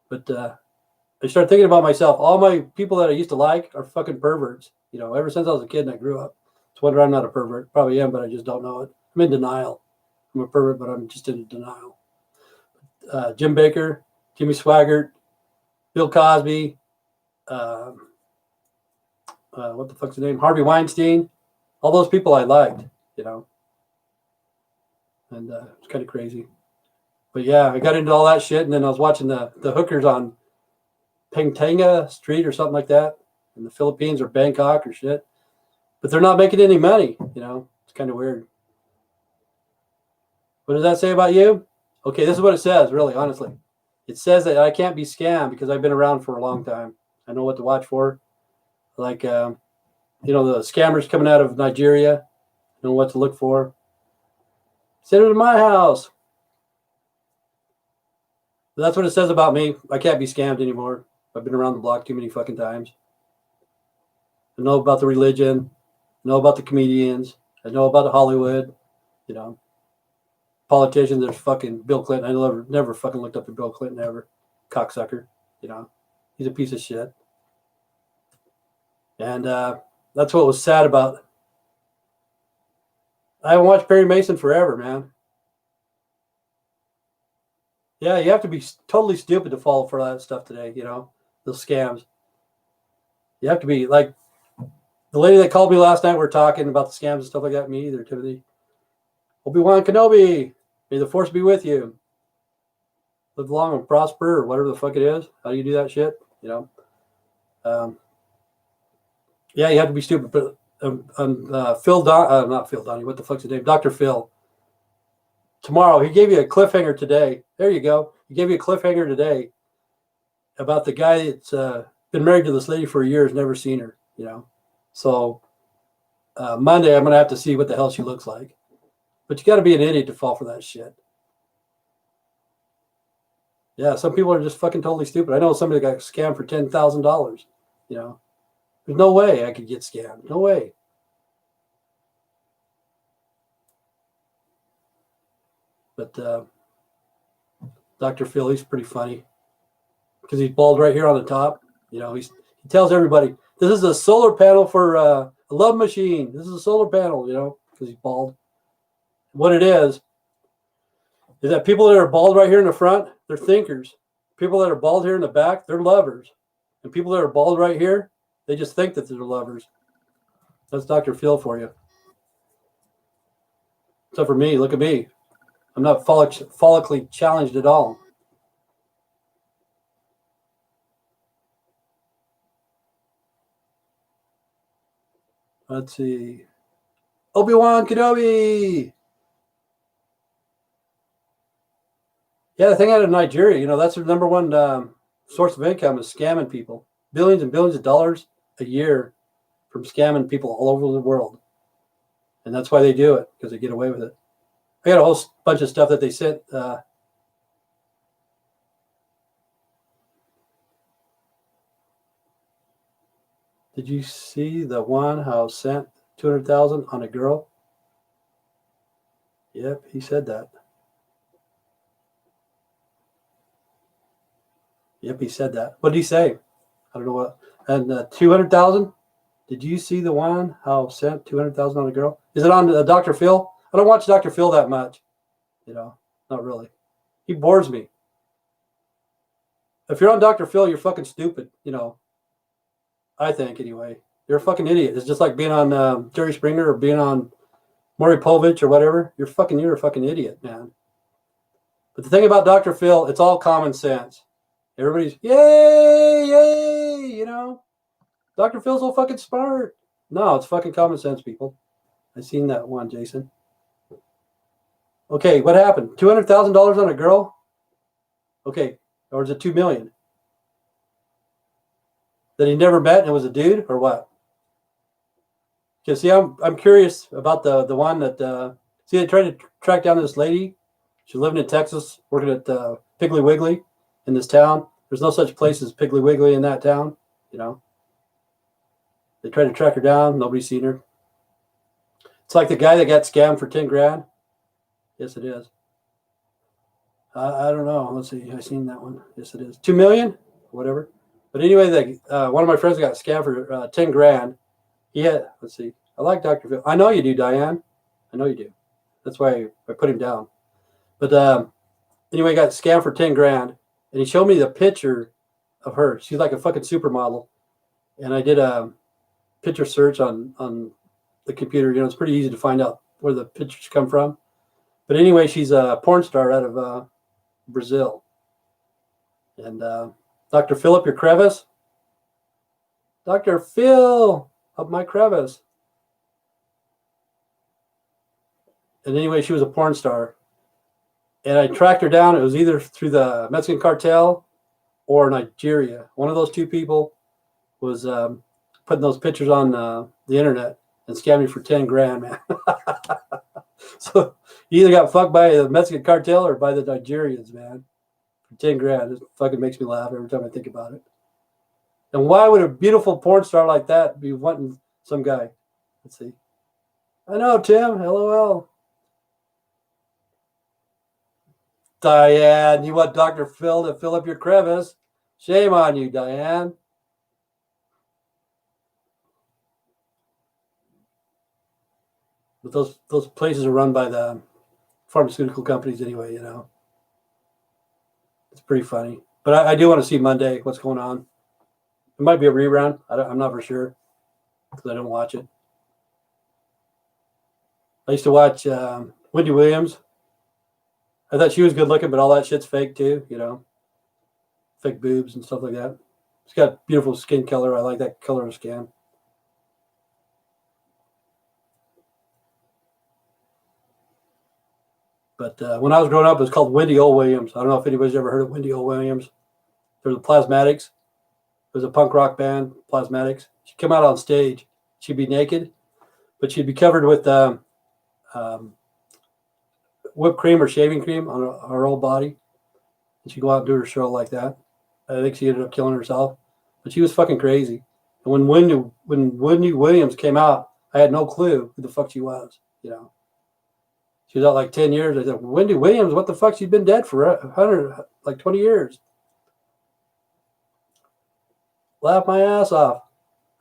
But I started thinking about myself. All my people that I used to like are fucking perverts. You know, ever since I was a kid and I grew up. It's wonder I'm not a pervert. Probably am, but I just don't know it. I'm in denial. I'm a pervert, but I'm just in denial. Jim Baker, Jimmy Swaggart, Bill Cosby, what the fuck's the name? Harvey Weinstein. All those people I liked, you know. And it's kind of crazy. But yeah, I got into all that shit, and then I was watching the hookers on Pengtanga Street or something like that in the Philippines or Bangkok or shit. But they're not making any money, you know. It's kind of weird. What does that say about you? Okay, this is what it says, really, honestly. It says that I can't be scammed because I've been around for a long time. I know what to watch for. Like, you know, the scammers coming out of Nigeria. I know what to look for. Send them to my house. But that's what it says about me. I can't be scammed anymore. I've been around the block too many fucking times. I know about the religion. I know about the comedians. I know about the Hollywood. You know, politicians. There's fucking Bill Clinton. I never fucking looked up to Bill Clinton ever. Cocksucker. You know, he's a piece of shit. And that's what was sad about. I haven't watched Perry Mason forever, man. Yeah, you have to be totally stupid to fall for that stuff today, you know, those scams. You have to be like the lady that called me last night. We're talking about the scams and stuff like that. Me either, Timothy. Obi-Wan Kenobi, may the force be with you. Live long and prosper, or whatever the fuck it is. How do you do that shit? You know. Yeah, you have to be stupid. But not Phil Donnie. What the fuck's his name? Dr. Phil. Tomorrow, he gave you a cliffhanger today. There you go. He gave you a cliffhanger today about the guy that's been married to this lady for years, never seen her, you know. So Monday, I'm going to have to see what the hell she looks like. But you got to be an idiot to fall for that shit. Yeah, some people are just fucking totally stupid. I know somebody got scammed for $10,000, you know. There's no way I could get scammed. No way. But Dr. Phil, he's pretty funny because he's bald right here on the top. You know, he tells everybody, this is a solar panel for a love machine. This is a solar panel, you know, because he's bald. What it is that people that are bald right here in the front, they're thinkers. People that are bald here in the back, they're lovers. And people that are bald right here, they just think that they're lovers. That's Dr. Phil for you. Except for me, look at me. I'm not follically challenged at all. Let's see. Obi-Wan Kenobi. Yeah, the thing out of Nigeria, you know, that's their number one source of income is scamming people. Billions and billions of dollars a year from scamming people all over the world. And that's why they do it, because they get away with it. I got a whole bunch of stuff that they sent. Did you see the one how sent 200,000 on a girl? Yep, he said that. Yep, he said that. What did he say? I don't know what. And 200,000? Did you see the one how sent 200,000 on a girl? Is it on Dr. Phil? I don't watch Dr. Phil that much. You know, not really. He bores me. If you're on Dr. Phil, you're fucking stupid. You know, I think anyway. You're a fucking idiot. It's just like being on Jerry Springer or being on Maury Povich or whatever. You're a fucking idiot, man. But the thing about Dr. Phil, it's all common sense. Everybody's yay, yay, you know. Dr. Phil's so fucking smart. No, it's fucking common sense, people. I seen that one, Jason. Okay, what happened? $200,000 on a girl? Okay, or is it 2 million? That he never met and it was a dude, or what? Because see, I'm curious about the one that see, they tried to track down this lady. She's living in Texas, working at Piggly Wiggly in this town. There's no such place as Piggly Wiggly in that town, you know. They tried to track her down. Nobody's seen her. It's like the guy that got scammed for 10 grand. Yes, it is. I don't know. Let's see. I seen that one. Yes, it is. 2 million, whatever. But anyway, one of my friends got scammed for 10 grand. He had, let's see. I like Dr. Phil. I know you do, Diane. I know you do. That's why I put him down. But anyway, got scammed for 10 grand. And he showed me the picture of her. She's like a fucking supermodel. And I did a picture search on the computer. You know, it's pretty easy to find out where the pictures come from. But anyway, she's a porn star out of Brazil. And Dr. Philip, your crevice. Dr. Phil up my crevice. And anyway, she was a porn star. And I tracked her down. It was either through the Mexican cartel or Nigeria. One of those two people was putting those pictures on the internet and scammed me for 10 grand, man. So you either got fucked by the Mexican cartel or by the Nigerians, man. For 10 grand. It fucking makes me laugh every time I think about it. And why would a beautiful porn star like that be wanting some guy? Let's see. I know, Tim. LOL. Diane, you want Dr. Phil to fill up your crevice? Shame on you, Diane. But those places are run by the pharmaceutical companies anyway, you know. It's pretty funny. But I do want to see Monday what's going on. It might be a rerun. I'm not for sure because I don't watch it. I used to watch Wendy Williams. I thought she was good looking, but all that shit's fake too, you know. Fake boobs and stuff like that. She's got beautiful skin color. I like that color of skin. But when I was growing up, it was called Wendy O. Williams. I don't know if anybody's ever heard of Wendy O. Williams. There's the Plasmatics. There's a punk rock band, Plasmatics. She'd come out on stage. She'd be naked, but she'd be covered with whipped cream or shaving cream on her whole body. And she'd go out and do her show like that. I think she ended up killing herself. But she was fucking crazy. And when Wendy Williams came out, I had no clue who the fuck she was, you know. She was out like 10 years. I said, Wendy Williams, what the fuck? She's been dead for 20 years. Laugh my ass off.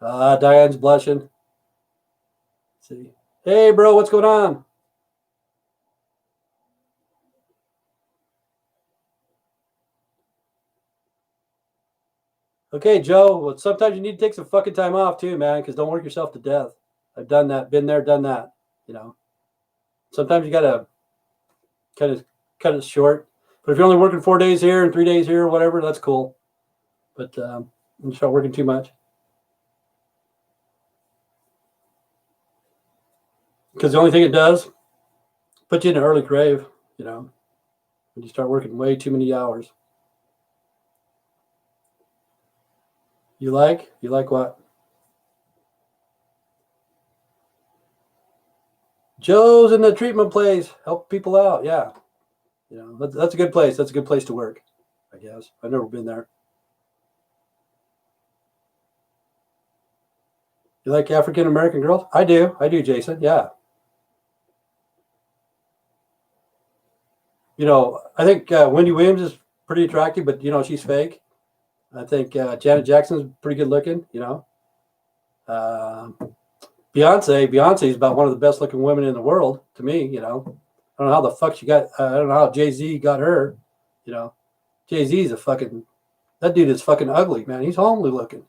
Diane's blushing. Let's see. Hey, bro, what's going on? Okay, Joe. Well, sometimes you need to take some fucking time off too, man, because don't work yourself to death. I've done that. Been there, done that. You know. Sometimes you gotta kind of cut it short. But if you're only working 4 days here and 3 days here or whatever, that's cool. But don't start working too much. Because the only thing it does, put you in an early grave, you know, when you start working way too many hours. You like what? Joe's in the treatment place, help people out. Yeah, you know, that's a good place. That's a good place to work, I guess. I've never been there. You like African American girls? I do, Jason. Yeah. You know, I think Wendy Williams is pretty attractive, but you know, she's fake. I think Janet Jackson's pretty good looking. You know, Beyonce is about one of the best looking women in the world to me. You know, I don't know how the fuck she got. I don't know how Jay-Z got her. You know, Jay-Z's that dude is fucking ugly, man. He's homely looking.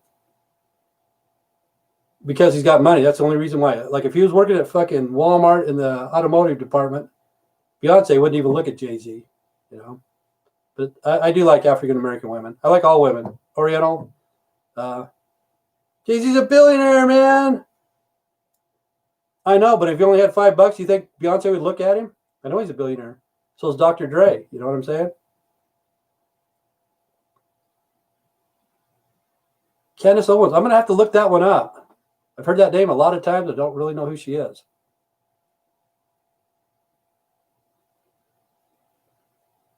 because he's got money. That's the only reason why. Like if he was working at fucking Walmart in the automotive department, Beyonce wouldn't even look at Jay-Z, you know. But I do like African American women. I like all women. Oriental. Jay-Z's a billionaire, man. I know, but if he only had $5, you think Beyonce would look at him? I know he's a billionaire. So is Dr. Dre. You know what I'm saying? Candace Owens. I'm going to have to look that one up. I've heard that name a lot of times. I don't really know who she is.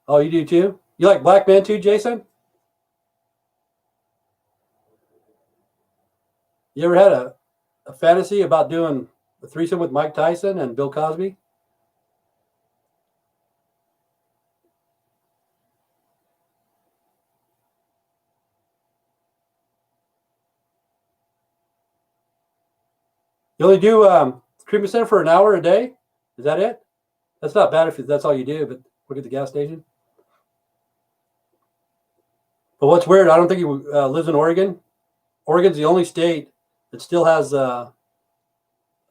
Oh, you do too? You like black men too, Jason? You ever had a fantasy about doing a threesome with Mike Tyson and Bill Cosby? You only do treatment center for an hour a day? Is that it? That's not bad if that's all you do, but work at the gas station. But what's weird, I don't think he lives in Oregon. Oregon's the only state that still has a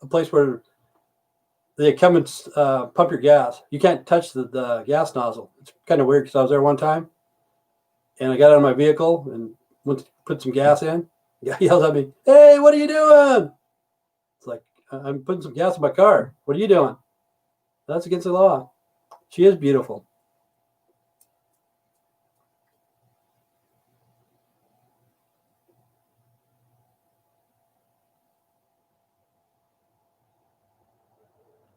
place where they come and pump your gas. You can't touch the gas nozzle. It's kind of weird because I was there one time and I got out of my vehicle and went to put some gas in. The guy yells at me, "Hey, what are you doing?" It's like, "I'm putting some gas in my car. What are you doing?" That's against the law. She is beautiful.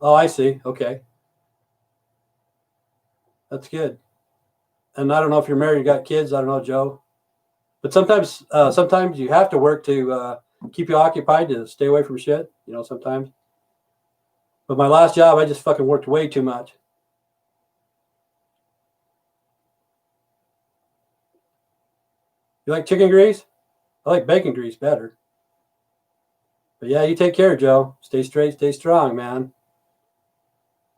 Oh, I see. Okay. That's good. And I don't know if you're married, you got kids. I don't know, Joe. But sometimes you have to work to keep you occupied to stay away from shit. You know, sometimes. But my last job, I just fucking worked way too much. You like chicken grease? I like bacon grease better. But yeah, you take care, Joe. Stay straight, stay strong, man.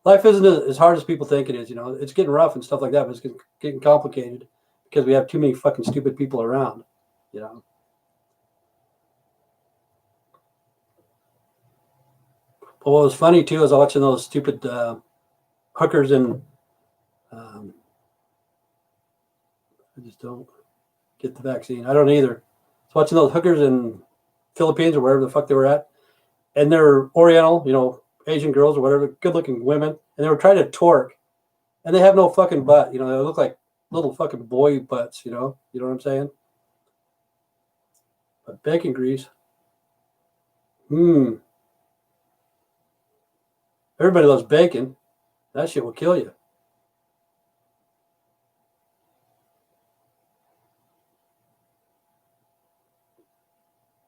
Life isn't as hard as people think it is. You know, it's getting rough and stuff like that, but it's getting complicated because we have too many fucking stupid people around. You know. But what was funny too is I was watching those stupid hookers and I just don't get the vaccine. I don't either. I was watching those hookers in Philippines or wherever the fuck they were at, and they're Oriental, you know, Asian girls or whatever, good-looking women, and they were trying to twerk, and they have no fucking butt. You know, they look like little fucking boy butts. You know what I'm saying? But bacon grease, hmm. Everybody loves bacon. That shit will kill you.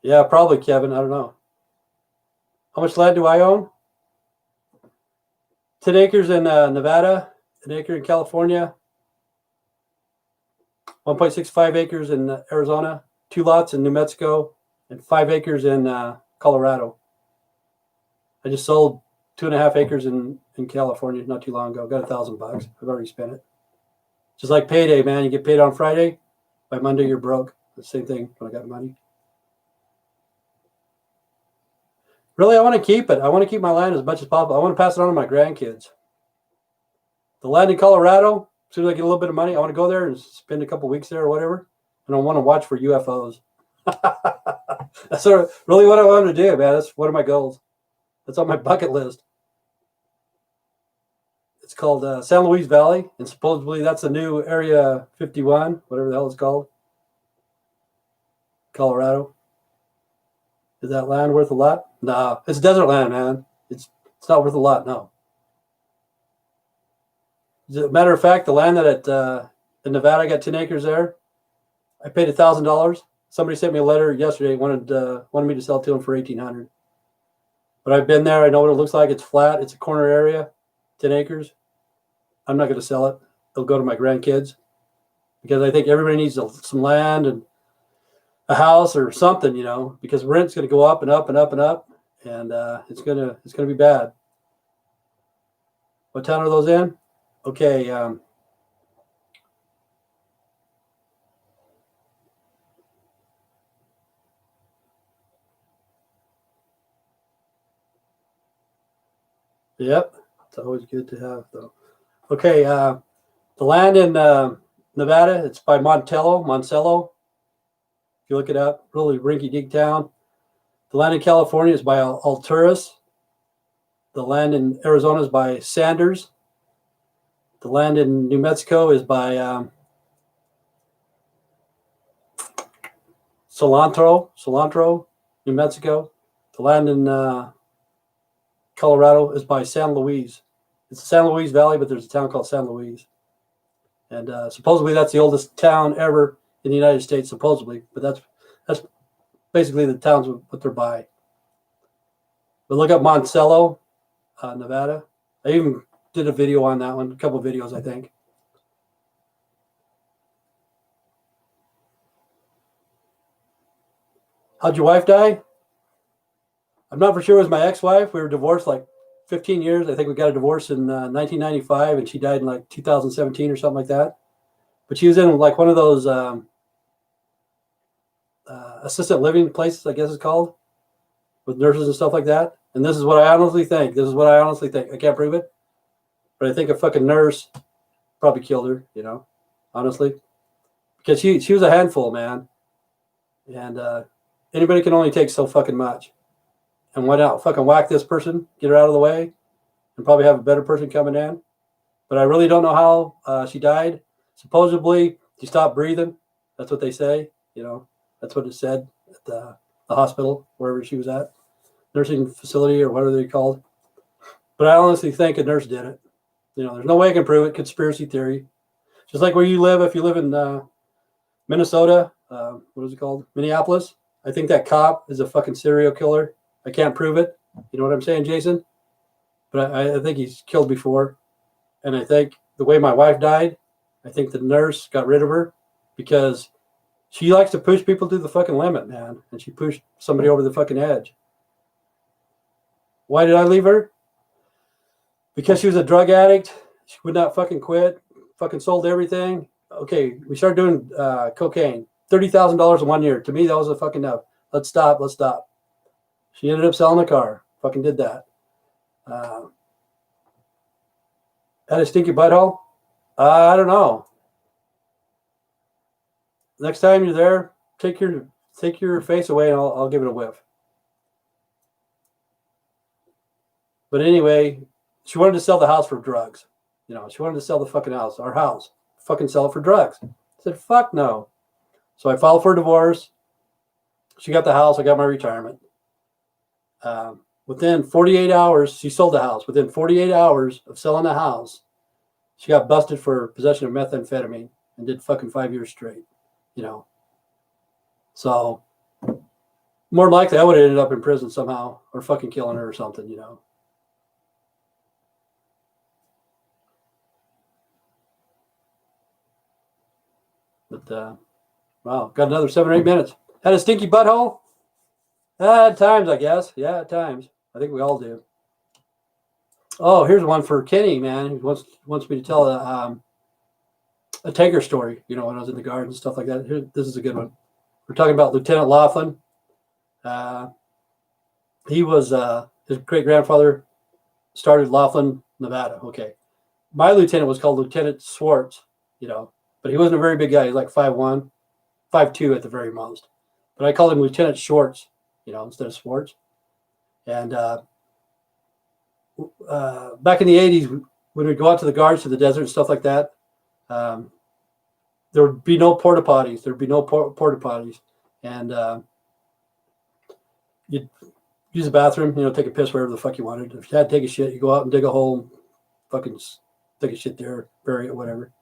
Yeah, probably, Kevin. I don't know. How much land do I own? 10 acres in Nevada, an acre in California, 1.65 acres in Arizona, 2 lots in New Mexico, and 5 acres in Colorado. I just sold 2.5 acres in California not too long ago. Got $1,000. I've already spent it. Just like payday, man. You get paid on Friday. By Monday, you're broke. The same thing when I got money. Really, I want to keep it. I want to keep my land as much as possible. I want to pass it on to my grandkids. The land in Colorado, as soon as I get a little bit of money, I want to go there and spend a couple weeks there or whatever. And I want to watch for UFOs. That's really what I want to do, man. That's one of my goals. That's on my bucket list. It's called San Luis Valley, and supposedly that's the new Area 51, whatever the hell it's called, Colorado. Is that land worth a lot? No, it's desert land, man. It's not worth a lot. No. As a matter of fact, the land that in Nevada, I got 10 acres there. I paid $1,000. Somebody sent me a letter yesterday, wanted me to sell to them for 1,800. But I've been there. I know what it looks like. It's flat. It's a corner area, 10 acres. I'm not going to sell it. It'll go to my grandkids because I think everybody needs some land and a house or something, you know, because rent's going to go up and up and up and up, and it's gonna be bad. What town are those in? Okay, Yep. It's always good to have, though. Okay. The land in Nevada, it's by Moncello. If you look it up, really rinky-dink town. The land in California is by Alturas. The land in Arizona is by Sanders. The land in New Mexico is by Cilantro, New Mexico. The land in Colorado is by San Luis. It's the San Luis Valley, but there's a town called San Luis. And supposedly that's the oldest town ever in the United States, supposedly. But that's basically the towns what they're by. But look up Moncello, Nevada. I even did a video on that one, a couple of videos, I think. How'd your wife die? I'm not for sure it was my ex-wife. We were divorced like 15 years. I think we got a divorce in 1995, and she died in like 2017 or something like that. But she was in like one of those assisted living places, I guess it's called, with nurses and stuff like that. And this is what I honestly think. I can't prove it, but I think a fucking nurse probably killed her, you know, honestly. Because she was a handful, man. And anybody can only take so fucking much. And why not fucking whack this person, get her out of the way, and probably have a better person coming in. But I really don't know how she died. Supposedly, she stopped breathing. That's what they say. You know, that's what it said at the hospital, wherever she was at. Nursing facility or whatever they called. But I honestly think a nurse did it. You know, there's no way I can prove it. Conspiracy theory. Just like where you live, if you live in Minnesota, what is it called? Minneapolis. I think that cop is a fucking serial killer. I can't prove it. You know what I'm saying, Jason? But I think he's killed before. And I think the way my wife died, I think the nurse got rid of her because she likes to push people to the fucking limit, man. And she pushed somebody over the fucking edge. Why did I leave her? Because she was a drug addict. She would not fucking quit. Fucking sold everything. Okay, we started doing cocaine. $30,000 in 1 year. To me, that was a fucking enough. Let's stop. She ended up selling the car. Fucking did that. Had a stinky butthole? I don't know. Next time you're there, take your face away and I'll give it a whiff. But anyway, she wanted to sell the house for drugs. You know, she wanted to sell the fucking house, our house. Fucking sell it for drugs. I said, fuck no. So I filed for a divorce. She got the house. I got my retirement. Within 48 hours, she sold the house. Within 48 hours of selling the house, she got busted for possession of methamphetamine and did fucking 5 years straight, you know. So more than likely, I would have ended up in prison somehow or fucking killing her or something, you know. But, wow, got another 7 or 8 minutes. Had a stinky butthole? At times, I guess. Yeah, at times. I think we all do. Oh, here's one for Kenny, man. He wants me to tell a tanker story, you know, when I was in the guards and stuff like that. Here, this is a good one. We're talking about Lieutenant Laughlin. He was, his great-grandfather started Laughlin, Nevada. Okay. My lieutenant was called Lieutenant Swartz, you know, but he wasn't a very big guy. He was like 5'1", 5'2" at the very most. But I called him Lieutenant Schwartz, you know, instead of Swartz. And back in the 80s, when we'd go out to the guards to the desert and stuff like that, there would be no porta potties. There'd be no porta potties. And you'd use the bathroom, you know, take a piss wherever the fuck you wanted. If you had to take a shit, you go out and dig a hole, fucking take a shit there, bury it, whatever.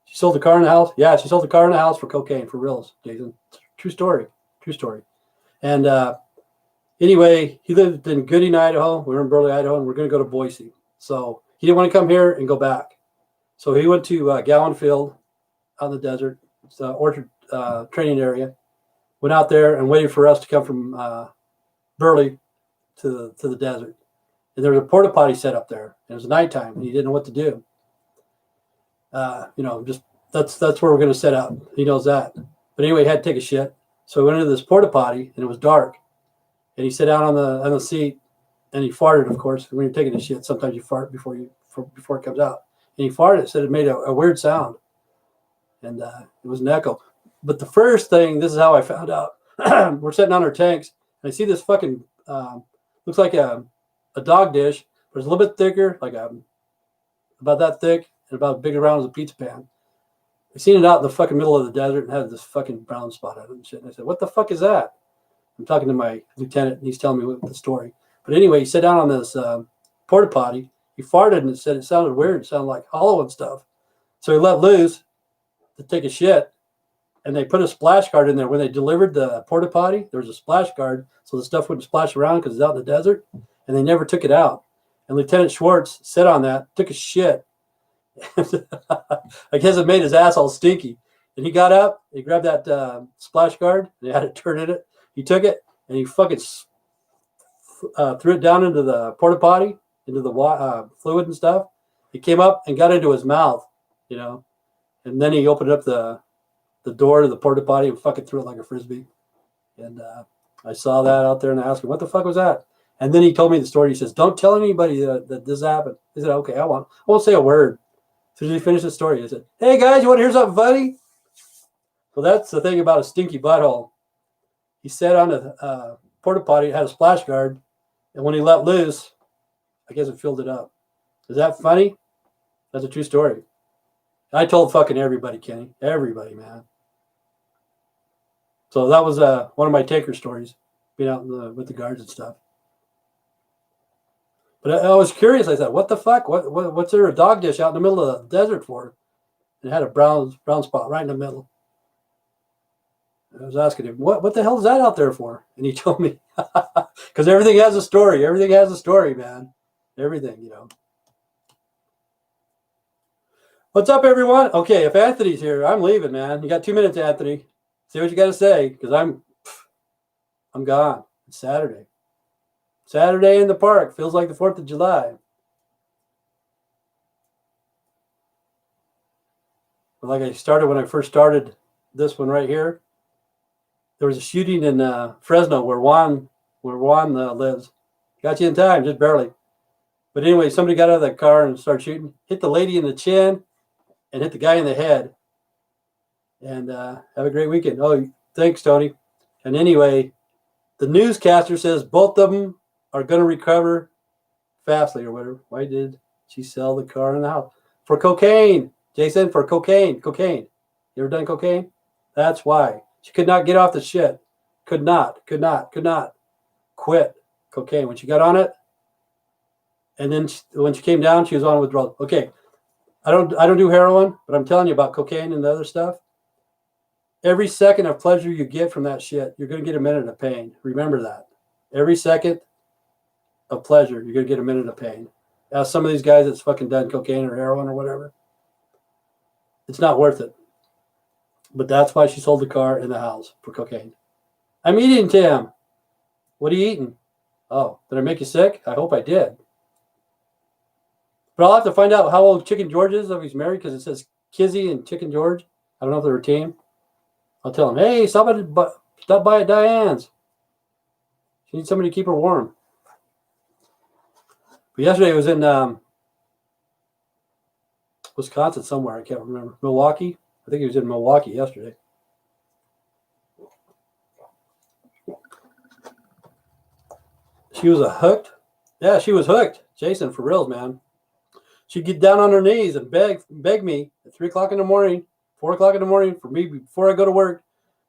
She sold the car in the house. Yeah, she sold the car in the house for cocaine, for reals, Jason. True story. And anyway, he lived in Gooding, Idaho. We were in Burley, Idaho, and we're going to go to Boise. So he didn't want to come here and go back. So he went to Gowan Field out in the desert. It's the orchard training area. Went out there and waited for us to come from Burley to the desert. And there was a porta potty set up there. It was nighttime, and he didn't know what to do. You know, just that's where we're going to set up. He knows that. But anyway, he had to take a shit. So we went into this porta potty, and it was dark. And he sat down on the seat, and he farted, of course. When you're taking a shit, sometimes you fart before it comes out. And he farted, said it made a weird sound. And it was an echo. But the first thing, this is how I found out. We're sitting on our tanks, and I see this fucking, looks like a dog dish, but it's a little bit thicker, like about that thick, and about as big around as a pizza pan. I seen it out in the fucking middle of the desert and had this fucking brown spot on it and shit. And I said, what the fuck is that? I'm talking to my lieutenant, and he's telling me the story. But anyway, he sat down on this porta potty. He farted, and it said it sounded weird. It sounded like hollow and stuff. So he let loose to take a shit, and they put a splash guard in there. When they delivered the porta potty, there was a splash guard so the stuff wouldn't splash around because it's out in the desert, and they never took it out. And Lieutenant Schwartz sat on that, took a shit. I guess it made his ass all stinky. And he got up, he grabbed that splash guard, and he had it turn in it. He took it, and he fucking threw it down into the porta potty, into the fluid and stuff. He came up and got into his mouth, you know. And then he opened up the door to the porta potty and fucking threw it like a frisbee. And I saw that out there, and I asked him, what the fuck was that? And then he told me the story. He says, don't tell anybody that this happened. I said, okay, I won't say a word. As soon as he finished the story, I said, hey guys, you want to hear something funny? Well, that's the thing about a stinky butthole. He sat on a porta potty, had a splash guard, and when he let loose, I guess it filled it up. Is that funny? That's a true story. I told fucking everybody, Kenny. Everybody, man. So that was one of my taker stories, being out with the guards and stuff. But I was curious. I thought, what the fuck? What's there a dog dish out in the middle of the desert for? And it had a brown spot right in the middle. I was asking him, what the hell is that out there for? And he told me, because everything has a story. Everything has a story, man. Everything, you know. What's up, everyone? Okay, if Anthony's here, I'm leaving, man. You got 2 minutes, Anthony. Say what you got to say, because I'm gone. It's Saturday. Saturday in the park. Feels like the 4th of July. But like I started when I first started this one right here, there was a shooting in Fresno where Juan lives. Got you in time, just barely. But anyway, somebody got out of the car and started shooting. Hit the lady in the chin and hit the guy in the head. And have a great weekend. Oh, thanks, Tony. And anyway, the newscaster says both of them are going to recover fastly or whatever. Why did she sell the car in the house? For cocaine, Jason, for cocaine. Cocaine. You ever done cocaine? That's why. She could not get off the shit. Could not quit cocaine. When she got on it, and then when she came down, she was on withdrawal. Okay, I don't do heroin, but I'm telling you about cocaine and the other stuff. Every second of pleasure you get from that shit, you're going to get a minute of pain. Remember that. Every second of pleasure, you're going to get a minute of pain. Ask some of these guys that's fucking done cocaine or heroin or whatever. It's not worth it. But that's why she sold the car in the house for cocaine. I'm eating, Tim. What are you eating? Oh, did I make you sick? I hope I did. But I'll have to find out how old Chicken George is, if he's married, because it says Kizzy and Chicken George. I don't know if they're a team. I'll tell him, hey, stop by at Diane's. She needs somebody to keep her warm. But yesterday it was in Wisconsin somewhere. I can't remember. Milwaukee. I think he was in Milwaukee yesterday. She was hooked. Yeah, she was hooked. Jason, for reals, man. She'd get down on her knees and beg me at 3 o'clock in the morning, 4 o'clock in the morning for me before I go to work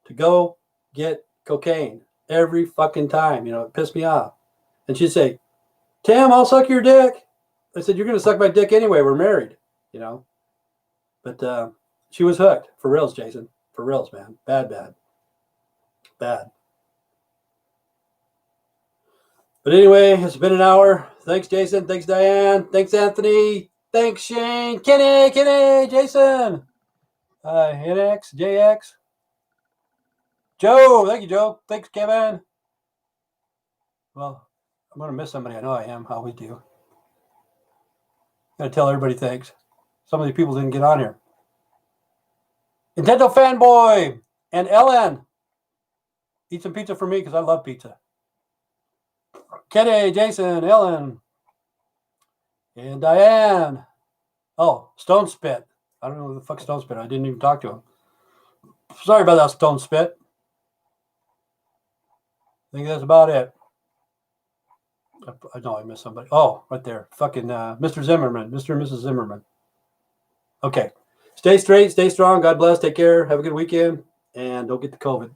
to go get cocaine every fucking time. You know, it pissed me off. And she'd say, Tim, I'll suck your dick. I said, you're going to suck my dick anyway. We're married, you know. But she was hooked. For reals, Jason. For reals, man. Bad. But anyway, it's been an hour. Thanks, Jason. Thanks, Diane. Thanks, Anthony. Thanks, Shane. Kenny, Jason. NX, JX. Joe. Thank you, Joe. Thanks, Kevin. Well, I'm going to miss somebody. I know I am. I always do. Got to tell everybody thanks. Some of these people didn't get on here. Nintendo Fanboy and Ellen. Eat some pizza for me because I love pizza. Kenny, Jason, Ellen, and Diane. Oh, Stone Spit. I don't know who the fuck Stone Spit. I didn't even talk to him. Sorry about that, Stone Spit. I think that's about it. I know I missed somebody. Oh, right there. Fucking Mr. Zimmerman. Mr. and Mrs. Zimmerman. Okay. Stay straight, stay strong. God bless. Take care. Have a good weekend. And don't get the COVID.